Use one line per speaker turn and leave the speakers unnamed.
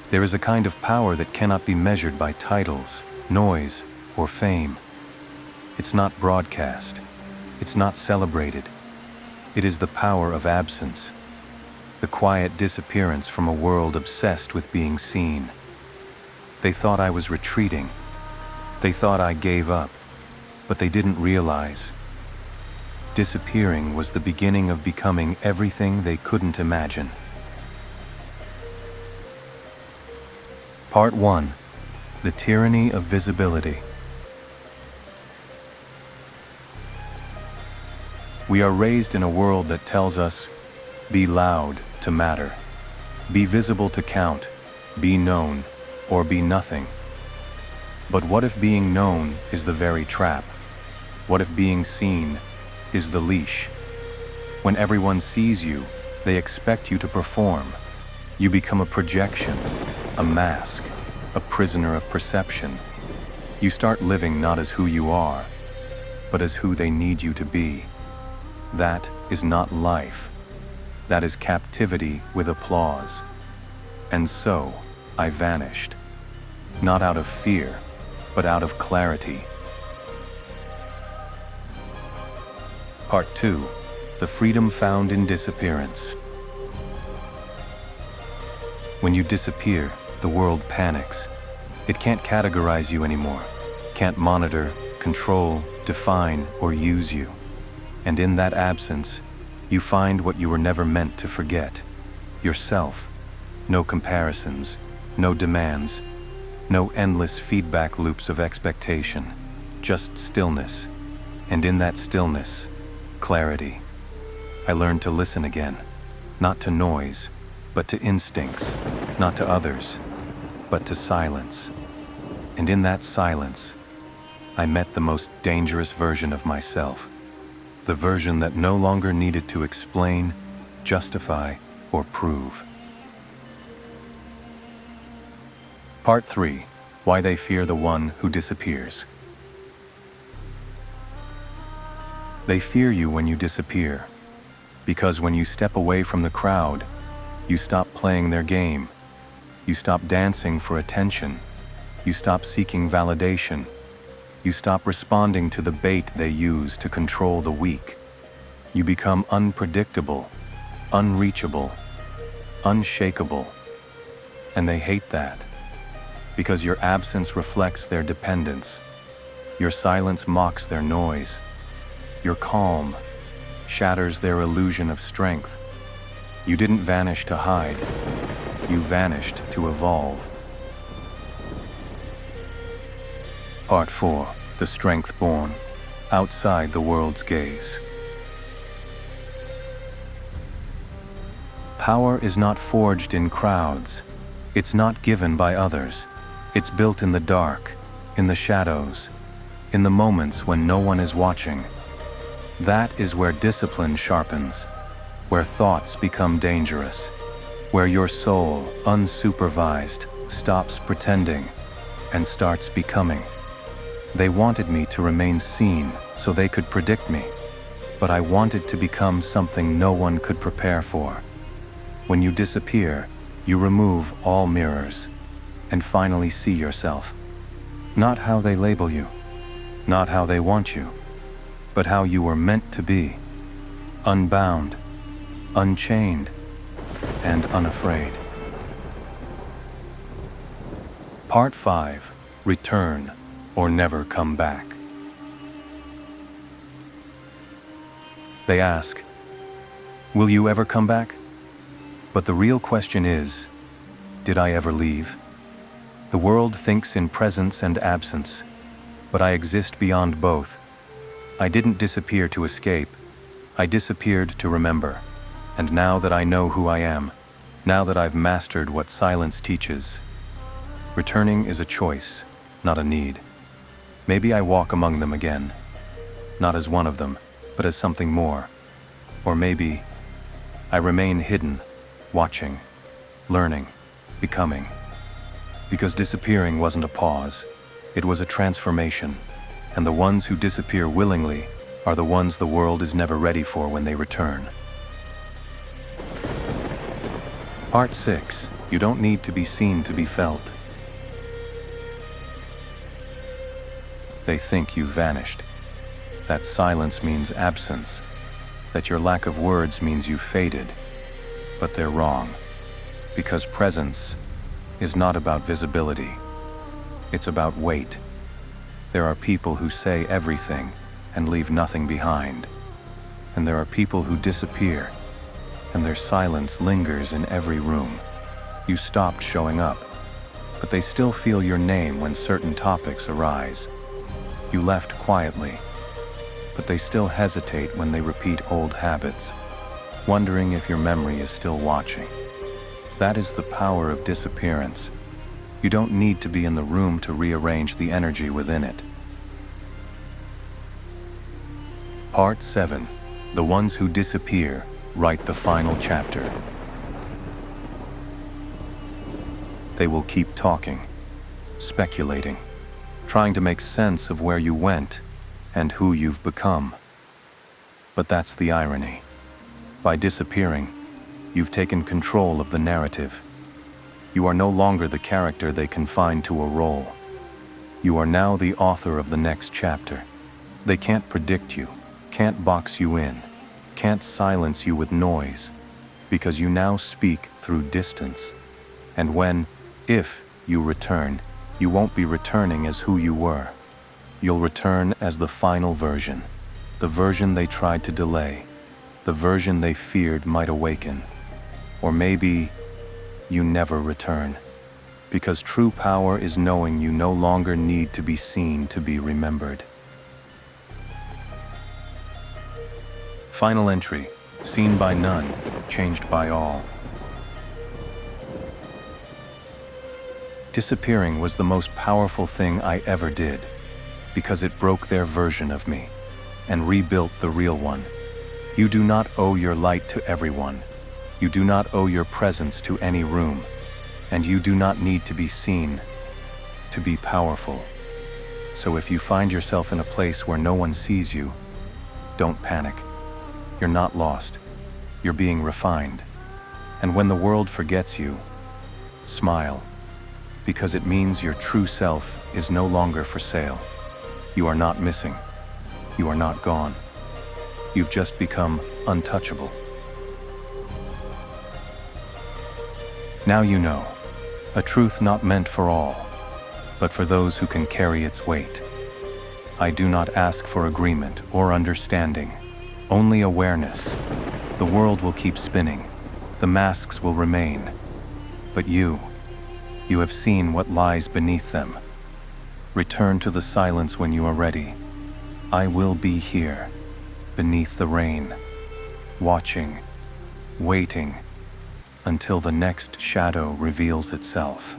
There is a kind of power that cannot be measured by titles, noise, or fame. It's not broadcast. It's not celebrated. It is the power of absence, the quiet disappearance from a world obsessed with being seen. They thought I was retreating. They thought I gave up, but they didn't realize. Disappearing was the beginning of becoming everything they couldn't imagine. Part 1. The Tyranny of Visibility. We are raised in a world that tells us, be loud to matter, be visible to count, be known, or be nothing. But what if being known is the very trap? What if being seen is the leash? When everyone sees you, they expect you to perform. You become a projection, a mask, a prisoner of perception. You start living not as who you are, but as who they need you to be. That is not life. That is captivity with applause. And so, I vanished. Not out of fear, but out of clarity. Part 2. The freedom found in disappearance. When you disappear, the world panics. It can't categorize you anymore, can't monitor, control, define, or use you. And in that absence, you find what you were never meant to forget: yourself. No comparisons, no demands, no endless feedback loops of expectation, just stillness. And in that stillness, clarity. I learned to listen again, not to noise, but to instincts, not to others, but to silence. And in that silence, I met the most dangerous version of myself. The version that no longer needed to explain, justify, or prove. Part 3. Why they fear the one who disappears. They fear you when you disappear, because when you step away from the crowd, you stop playing their game. You stop dancing for attention. You stop seeking validation. You stop responding to the bait they use to control the weak. You become unpredictable, unreachable, unshakable. And they hate that, because your absence reflects their dependence. Your silence mocks their noise. Your calm shatters their illusion of strength. You didn't vanish to hide. You vanished to evolve. Part 4. The strength born outside the world's gaze. Power is not forged in crowds. It's not given by others. It's built in the dark, in the shadows, in the moments when no one is watching. That is where discipline sharpens, where thoughts become dangerous, where your soul, unsupervised, stops pretending and starts becoming. They wanted me to remain seen so they could predict me, but I wanted to become something no one could prepare for. When you disappear, you remove all mirrors and finally see yourself. Not how they label you, not how they want you, but how you were meant to be. Unbound, unchained, and unafraid. Part 5. Return or never come back. They ask, will you ever come back? But the real question is, did I ever leave? The world thinks in presence and absence, but I exist beyond both. I didn't disappear to escape. I disappeared to remember. And now that I know who I am, now that I've mastered what silence teaches, returning is a choice, not a need. Maybe I walk among them again, not as one of them, but as something more. Or maybe I remain hidden, watching, learning, becoming. Because disappearing wasn't a pause, it was a transformation. And the ones who disappear willingly are the ones the world is never ready for when they return. Part 6. You don't need to be seen to be felt. They think you vanished, that silence means absence, that your lack of words means you faded. But they're wrong, because presence is not about visibility. It's about weight. There are people who say everything and leave nothing behind. And there are people who disappear, and their silence lingers in every room. You stopped showing up, but they still feel your name when certain topics arise. You left quietly, but they still hesitate when they repeat old habits, wondering if your memory is still watching. That is the power of disappearance. You don't need to be in the room to rearrange the energy within it. Part 7. The ones who disappear write the final chapter. They will keep talking, speculating, trying to make sense of where you went and who you've become. But that's the irony. By disappearing, you've taken control of the narrative. You are no longer the character they confine to a role. You are now the author of the next chapter. They can't predict you, can't box you in, can't silence you with noise, because you now speak through distance. And if you return, you won't be returning as who you were. You'll return as the final version, the version they tried to delay, the version they feared might awaken. Or maybe you never return, because true power is knowing you no longer need to be seen to be remembered. Final entry, seen by none, changed by all. Disappearing was the most powerful thing I ever did, because it broke their version of me and rebuilt the real one. You do not owe your light to everyone. You do not owe your presence to any room, and you do not need to be seen to be powerful. So if you find yourself in a place where no one sees you, don't panic. You're not lost. You're being refined. And when the world forgets you, smile, because it means your true self is no longer for sale. You are not missing. You are not gone. You've just become untouchable. Now you know, a truth not meant for all, but for those who can carry its weight. I do not ask for agreement or understanding, only awareness. The world will keep spinning, the masks will remain, but you have seen what lies beneath them. Return to the silence when you are ready. I will be here, beneath the rain, watching, waiting, until the next shadow reveals itself.